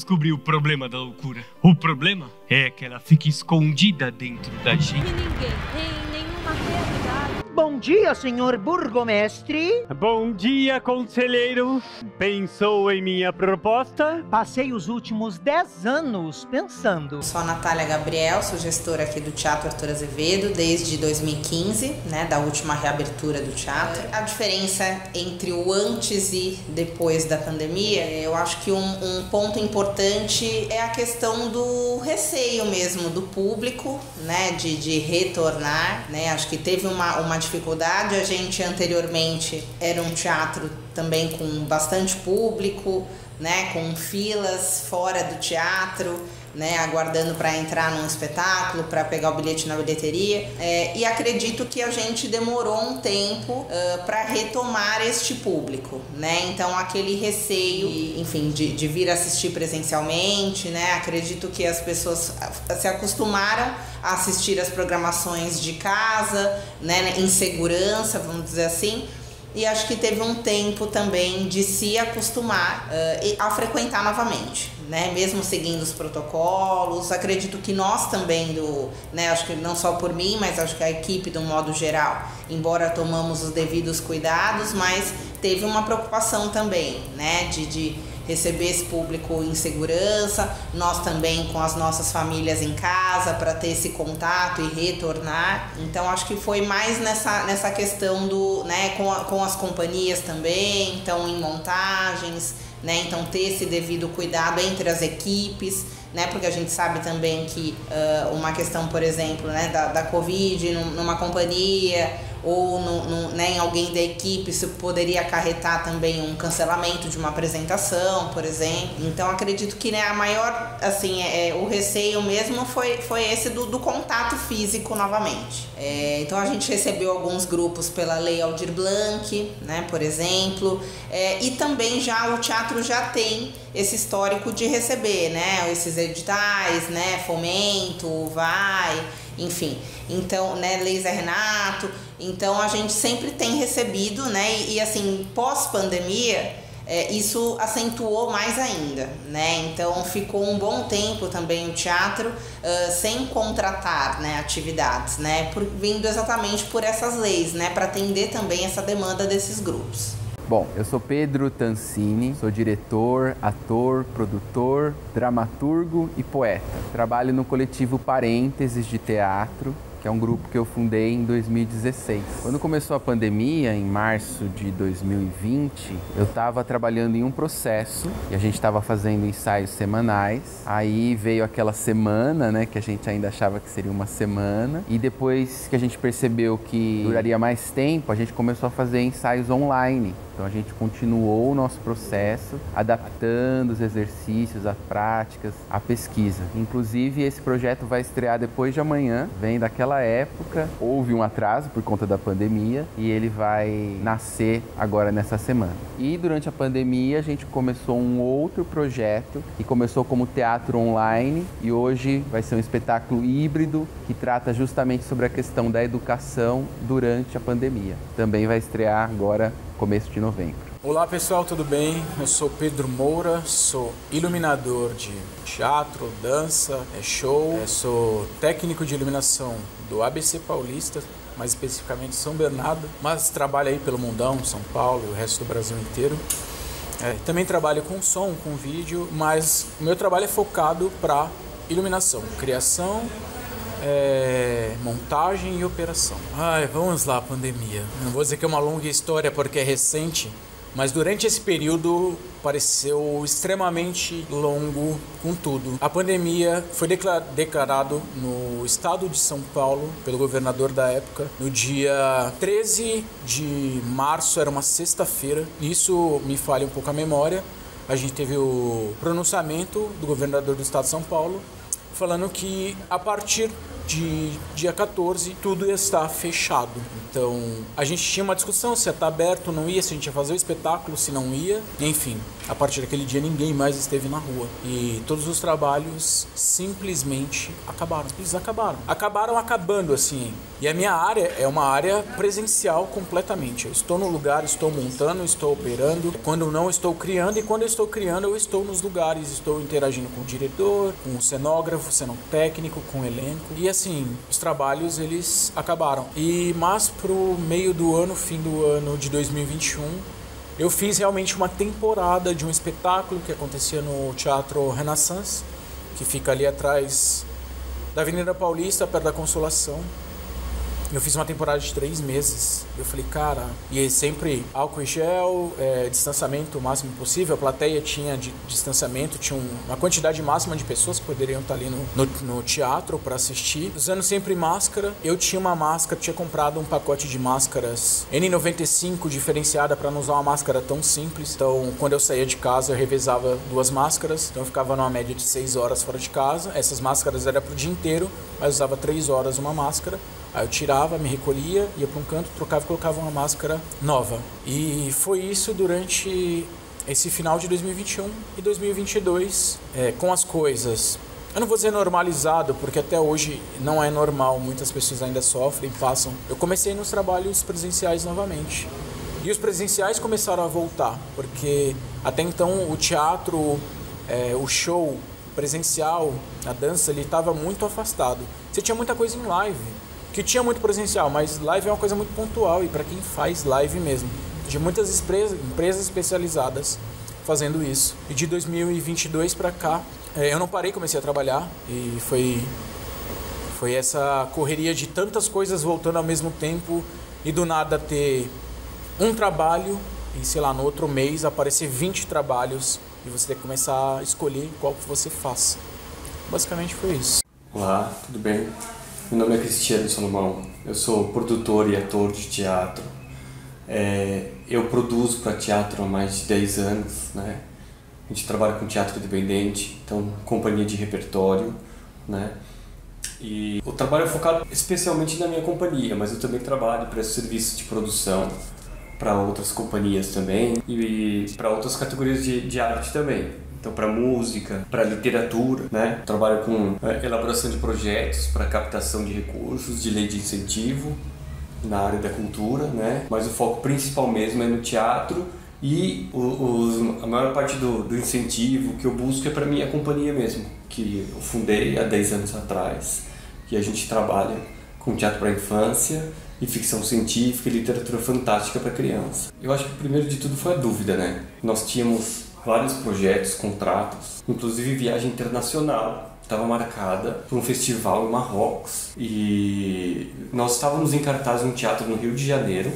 descobri o problema da loucura. O problema é que ela fica escondida dentro da gente. E ninguém tem nenhuma realidade. Bom dia, senhor burgomestre. Bom dia, conselheiro. Pensou em minha proposta? Passei os últimos 10 anos pensando. Sou a Natália Gabriel, sou gestora aqui do Teatro Arthur Azevedo desde 2015, né, da última reabertura do teatro. A diferença entre o antes e depois da pandemia, eu acho que um ponto importante é a questão do receio mesmo do público, né, de retornar, né. Acho que teve uma dificuldade. A gente anteriormente era um teatro também com bastante público, né, com filas fora do teatro, né, aguardando para entrar num espetáculo, para pegar o bilhete na bilheteria, e acredito que a gente demorou um tempo para retomar este público, né, então aquele receio, enfim, de vir assistir presencialmente, né, acredito que as pessoas se acostumaram a assistir as programações de casa, né, em segurança, vamos dizer assim. E acho que teve um tempo também de se acostumar a frequentar novamente, né? Mesmo seguindo os protocolos. Acredito que nós também, né? Acho que não só por mim, mas acho que a equipe do modo geral, embora tomamos os devidos cuidados, mas teve uma preocupação também, né? De receber esse público em segurança, nós também com as nossas famílias em casa para ter esse contato e retornar. Então acho que foi mais nessa questão né, com as companhias também, então em montagens, né, então ter esse devido cuidado entre as equipes, né, porque a gente sabe também que uma questão, por exemplo, né, da Covid numa companhia ou né, em alguém da equipe, isso poderia acarretar também um cancelamento de uma apresentação, por exemplo. Então acredito que, né, a maior, assim, o receio mesmo foi esse do contato físico novamente. Então a gente recebeu alguns grupos pela Lei Aldir Blanc, né, por exemplo, e também já o teatro já tem esse histórico de receber, né, esses editais, né, Fomento, Vai, enfim, então, né, Lei Zé Renato, então a gente sempre tem recebido, né, e assim, pós-pandemia, isso acentuou mais ainda, né, então ficou um bom tempo também o teatro sem contratar, né, atividades, né, vindo exatamente por essas leis, né, para atender também essa demanda desses grupos. Bom, eu sou Pedro Tancini, sou diretor, ator, produtor, dramaturgo e poeta. Trabalho no coletivo Parênteses de Teatro, que é um grupo que eu fundei em 2016. Quando começou a pandemia, em março de 2020, eu estava trabalhando em um processo e a gente estava fazendo ensaios semanais. Aí veio aquela semana, né, que a gente ainda achava que seria uma semana. E depois que a gente percebeu que duraria mais tempo, a gente começou a fazer ensaios online. Então a gente continuou o nosso processo, adaptando os exercícios, as práticas, a pesquisa. Inclusive esse projeto vai estrear depois de amanhã, vem daquela época, houve um atraso por conta da pandemia e ele vai nascer agora nessa semana. E durante a pandemia a gente começou um outro projeto que começou como teatro online e hoje vai ser um espetáculo híbrido que trata justamente sobre a questão da educação durante a pandemia. Também vai estrear agora começo de novembro. Olá pessoal, tudo bem? Eu sou Pedro Moura, sou iluminador de teatro, dança, show, sou técnico de iluminação do ABC Paulista, mais especificamente São Bernardo, mas trabalho aí pelo mundão, São Paulo e o resto do Brasil inteiro. Também trabalho com som, com vídeo, mas o meu trabalho é focado para iluminação, criação, montagem e operação. Vamos lá, pandemia. Não vou dizer que é uma longa história porque é recente, mas durante esse período pareceu extremamente longo com tudo. A pandemia foi declarado no estado de São Paulo pelo governador da época no dia 13 de março, era uma sexta-feira. Isso me falha um pouco a memória. A gente teve o pronunciamento do governador do estado de São Paulo falando que a partir de dia 14 tudo ia estar fechado. Então a gente tinha uma discussão se ia estar aberto ou não ia, se a gente ia fazer o espetáculo, se não ia. Enfim, a partir daquele dia ninguém mais esteve na rua. E todos os trabalhos simplesmente acabaram. Eles acabaram. Acabaram acabando, assim. E a minha área é uma área presencial completamente. Eu estou no lugar, estou montando, estou operando. Quando não estou criando, e quando eu estou criando, eu estou nos lugares. Estou interagindo com o diretor, com o cenógrafo, técnico, com o elenco. E assim, os trabalhos, eles acabaram. Mas pro meio do ano, fim do ano de 2021, eu fiz realmente uma temporada de um espetáculo que acontecia no Teatro Renaissance, que fica ali atrás da Avenida Paulista, perto da Consolação. Eu fiz uma temporada de 3 meses. Eu falei, cara... E sempre álcool e gel, distanciamento o máximo possível. A plateia tinha de distanciamento, tinha uma quantidade máxima de pessoas que poderiam estar ali no teatro para assistir. Usando sempre máscara. Eu tinha uma máscara, tinha comprado um pacote de máscaras N95 diferenciada para não usar uma máscara tão simples. Então, quando eu saía de casa, eu revezava 2 máscaras. Então, eu ficava numa média de 6 horas fora de casa. Essas máscaras eram pro dia inteiro, mas usava 3 horas uma máscara. Aí eu tirava, me recolhia, ia para um canto, trocava e colocava uma máscara nova. E foi isso durante esse final de 2021 e 2022, com as coisas. Eu não vou dizer normalizado, porque até hoje não é normal, muitas pessoas ainda sofrem, passam. Eu comecei nos trabalhos presenciais novamente. E os presenciais começaram a voltar, porque até então o teatro, o show presencial, a dança, ele estava muito afastado. Você tinha muita coisa em live, que tinha muito presencial, mas live é uma coisa muito pontual e para quem faz live mesmo. Tinha muitas empresas especializadas fazendo isso. E de 2022 para cá, eu não parei, comecei a trabalhar e foi essa correria de tantas coisas voltando ao mesmo tempo e do nada ter um trabalho e, sei lá, no outro mês aparecer 20 trabalhos e você ter que começar a escolher qual que você faça. Basicamente foi isso. Olá, tudo bem? Meu nome é Cristiano Salomão, eu sou produtor e ator de teatro. Eu produzo para teatro há mais de 10 anos, né? A gente trabalha com teatro independente, então companhia de repertório, né? E o trabalho é focado especialmente na minha companhia, mas eu também trabalho para serviços de produção para outras companhias também e para outras categorias de arte também. Então, para música, para literatura, né? Trabalho com elaboração de projetos para captação de recursos, de lei de incentivo na área da cultura, né? Mas o foco principal mesmo é no teatro e a maior parte do incentivo que eu busco é para minha companhia mesmo, que eu fundei há 10 anos atrás, que a gente trabalha com teatro para a infância e ficção científica e literatura fantástica para criança. Eu acho que o primeiro de tudo foi a dúvida, né? Nós tínhamos vários projetos, contratos, inclusive viagem internacional estava marcada por um festival em Marrocos e nós estávamos em cartaz no teatro no Rio de Janeiro.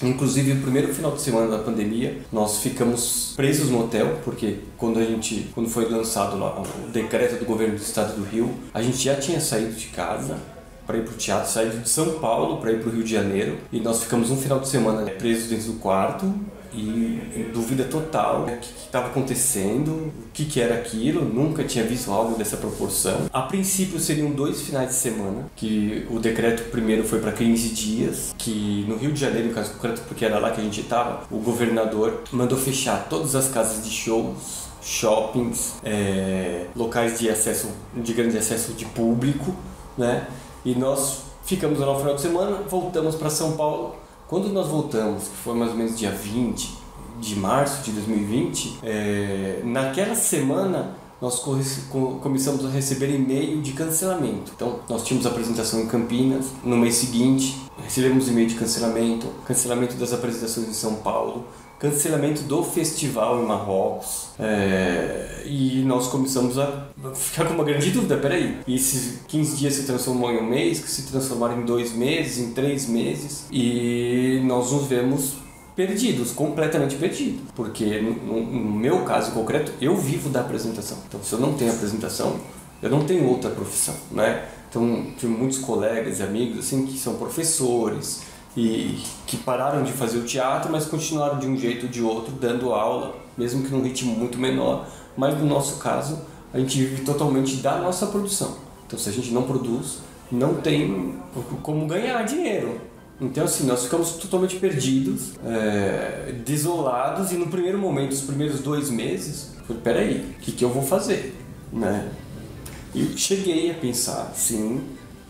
Inclusive, no primeiro final de semana da pandemia, nós ficamos presos no hotel, porque quando foi lançado lá o decreto do governo do estado do Rio, a gente já tinha saído de casa para ir para o teatro, saído de São Paulo para ir para o Rio de Janeiro, e nós ficamos um final de semana presos dentro do quarto, e em dúvida total, o que estava acontecendo, o que era aquilo, nunca tinha visto algo dessa proporção. A princípio seriam 2 finais de semana, que o decreto primeiro foi para 15 dias, que no Rio de Janeiro, no caso concreto, porque era lá que a gente estava, o governador mandou fechar todas as casas de shows, shoppings, locais de grande acesso de público, né? E nós ficamos lá no final de semana, voltamos para São Paulo. Quando nós voltamos, que foi mais ou menos dia 20 de março de 2020, naquela semana nós começamos a receber e-mail de cancelamento. Então, nós tínhamos apresentação em Campinas, no mês seguinte recebemos e-mail de cancelamento das apresentações em São Paulo, cancelamento do festival em Marrocos, e nós começamos a ficar com uma grande dúvida, peraí, e esses 15 dias se transformou em um mês, que se transformaram em 2 meses, em 3 meses, e nós nos vemos perdidos, completamente perdidos, porque no meu caso concreto, eu vivo da apresentação, então se eu não tenho apresentação, eu não tenho outra profissão, né? Então, tenho muitos colegas e amigos assim, que são professores, e que pararam de fazer o teatro, mas continuaram de um jeito ou de outro dando aula, mesmo que num ritmo muito menor, mas no nosso caso a gente vive totalmente da nossa produção. Então se a gente não produz, não tem como ganhar dinheiro. Então assim, nós ficamos totalmente perdidos, desolados, e no primeiro momento, os primeiros 2 meses, eu falei, peraí, o que eu vou fazer? Né? E cheguei a pensar, sim,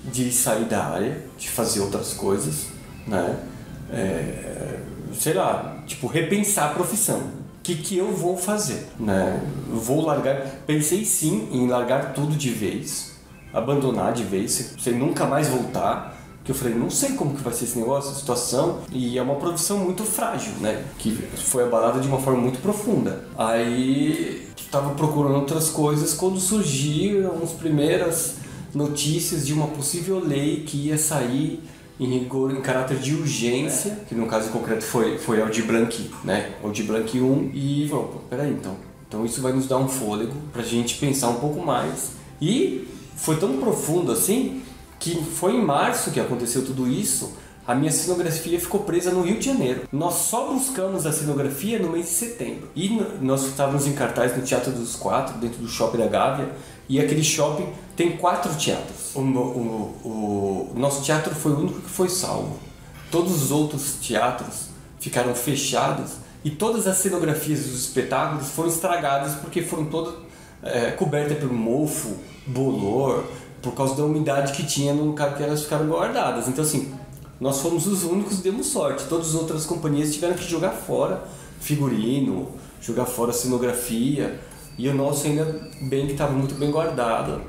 de sair da área, de fazer outras coisas, né? Sei lá, tipo, repensar a profissão. O que eu vou fazer? Né? Vou largar, pensei sim em largar tudo de vez, abandonar de vez, sem nunca mais voltar. Que eu falei, não sei como que vai ser esse negócio, essa situação, e é uma profissão muito frágil, né? Que foi abalada de uma forma muito profunda. Aí estava procurando outras coisas quando surgiram as primeiras notícias de uma possível lei que ia sair em rigor, em caráter de urgência, que no caso em concreto foi a Aldir Blanc, né? Aldir Blanc 1, e falou, peraí, então isso vai nos dar um fôlego pra gente pensar um pouco mais. E foi tão profundo assim, que foi em março que aconteceu tudo isso, a minha cenografia ficou presa no Rio de Janeiro. Nós só buscamos a cenografia no mês de setembro. E nós estávamos em cartaz no Teatro dos Quatro, dentro do Shopping da Gávea, e aquele shopping tem 4 teatros. O nosso teatro foi o único que foi salvo. Todos os outros teatros ficaram fechados e todas as cenografias dos espetáculos foram estragadas porque foram todas cobertas por mofo, bolor, por causa da umidade que tinha no lugar que elas ficaram guardadas. Então assim, nós fomos os únicos que demos sorte. Todas as outras companhias tiveram que jogar fora figurino, jogar fora cenografia, e o nosso ainda bem que estava muito bem guardado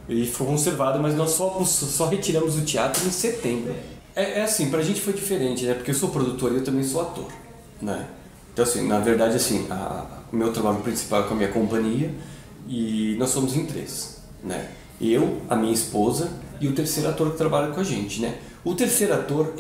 e foi conservado, mas nós só retiramos o teatro em setembro. Assim, pra gente foi diferente, né? Porque eu sou produtor e eu também sou ator, né? Então assim, na verdade assim, o meu trabalho principal é com a minha companhia e nós somos em 3, né? Eu, a minha esposa e o terceiro ator que trabalha com a gente, né? O terceiro ator,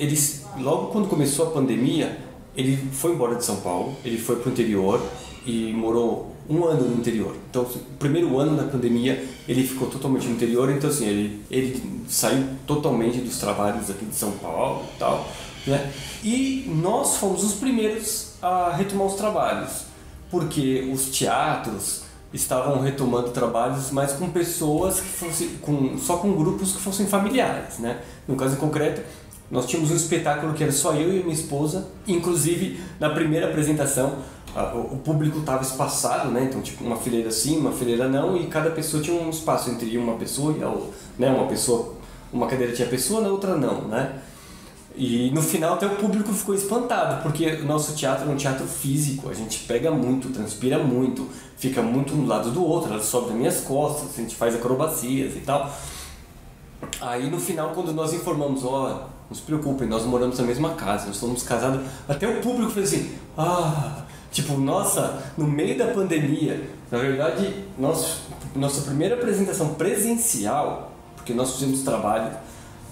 logo quando começou a pandemia, ele foi embora de São Paulo, ele foi pro interior e morou 1 ano no interior. Então, o primeiro ano da pandemia, ele ficou totalmente no interior, então assim, ele saiu totalmente dos trabalhos aqui de São Paulo e tal, né? E nós fomos os primeiros a retomar os trabalhos, porque os teatros estavam retomando trabalhos, mas com pessoas que fossem, só com grupos que fossem familiares, né? No caso em concreto, nós tínhamos um espetáculo que era só eu e minha esposa, inclusive na primeira apresentação o público estava espaçado, né? Então tipo uma fileira sim, uma fileira não, e cada pessoa tinha um espaço entre uma pessoa e a outra, né? Uma cadeira tinha pessoa, na outra não, né? E no final até o público ficou espantado, porque o nosso teatro é um teatro físico, a gente pega muito, transpira muito, fica muito um lado do outro, ela sobe nas minhas costas, a gente faz acrobacias e tal. Aí no final, quando nós informamos, não se preocupem, nós moramos na mesma casa, nós somos casados, até o público fez assim, tipo, nossa, no meio da pandemia, na verdade, nossa primeira apresentação presencial, porque nós fizemos trabalho,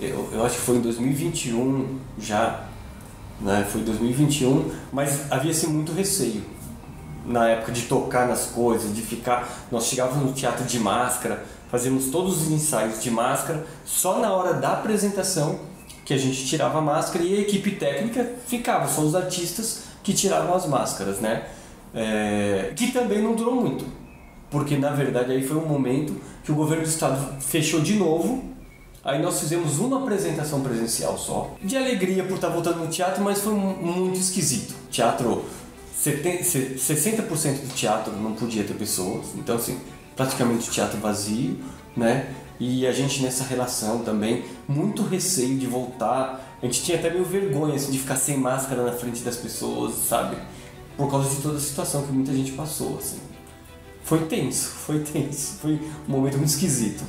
eu acho que foi em 2021 já, né? Foi em 2021, mas havia assim muito receio na época de tocar nas coisas, de ficar. Nós chegávamos no teatro de máscara, fazíamos todos os ensaios de máscara, só na hora da apresentação que a gente tirava a máscara e a equipe técnica ficava, só os artistas que tiravam as máscaras, né? Que também não durou muito, porque na verdade aí foi um momento que o governo do estado fechou de novo. Aí nós fizemos uma apresentação presencial só, de alegria por estar voltando no teatro, mas foi muito esquisito. Teatro, 60% do teatro não podia ter pessoas, então assim, praticamente teatro vazio, né? E a gente nessa relação também, muito receio de voltar, a gente tinha até meio vergonha assim, de ficar sem máscara na frente das pessoas, sabe? Por causa de toda a situação que muita gente passou, assim. Foi tenso, foi um momento muito esquisito.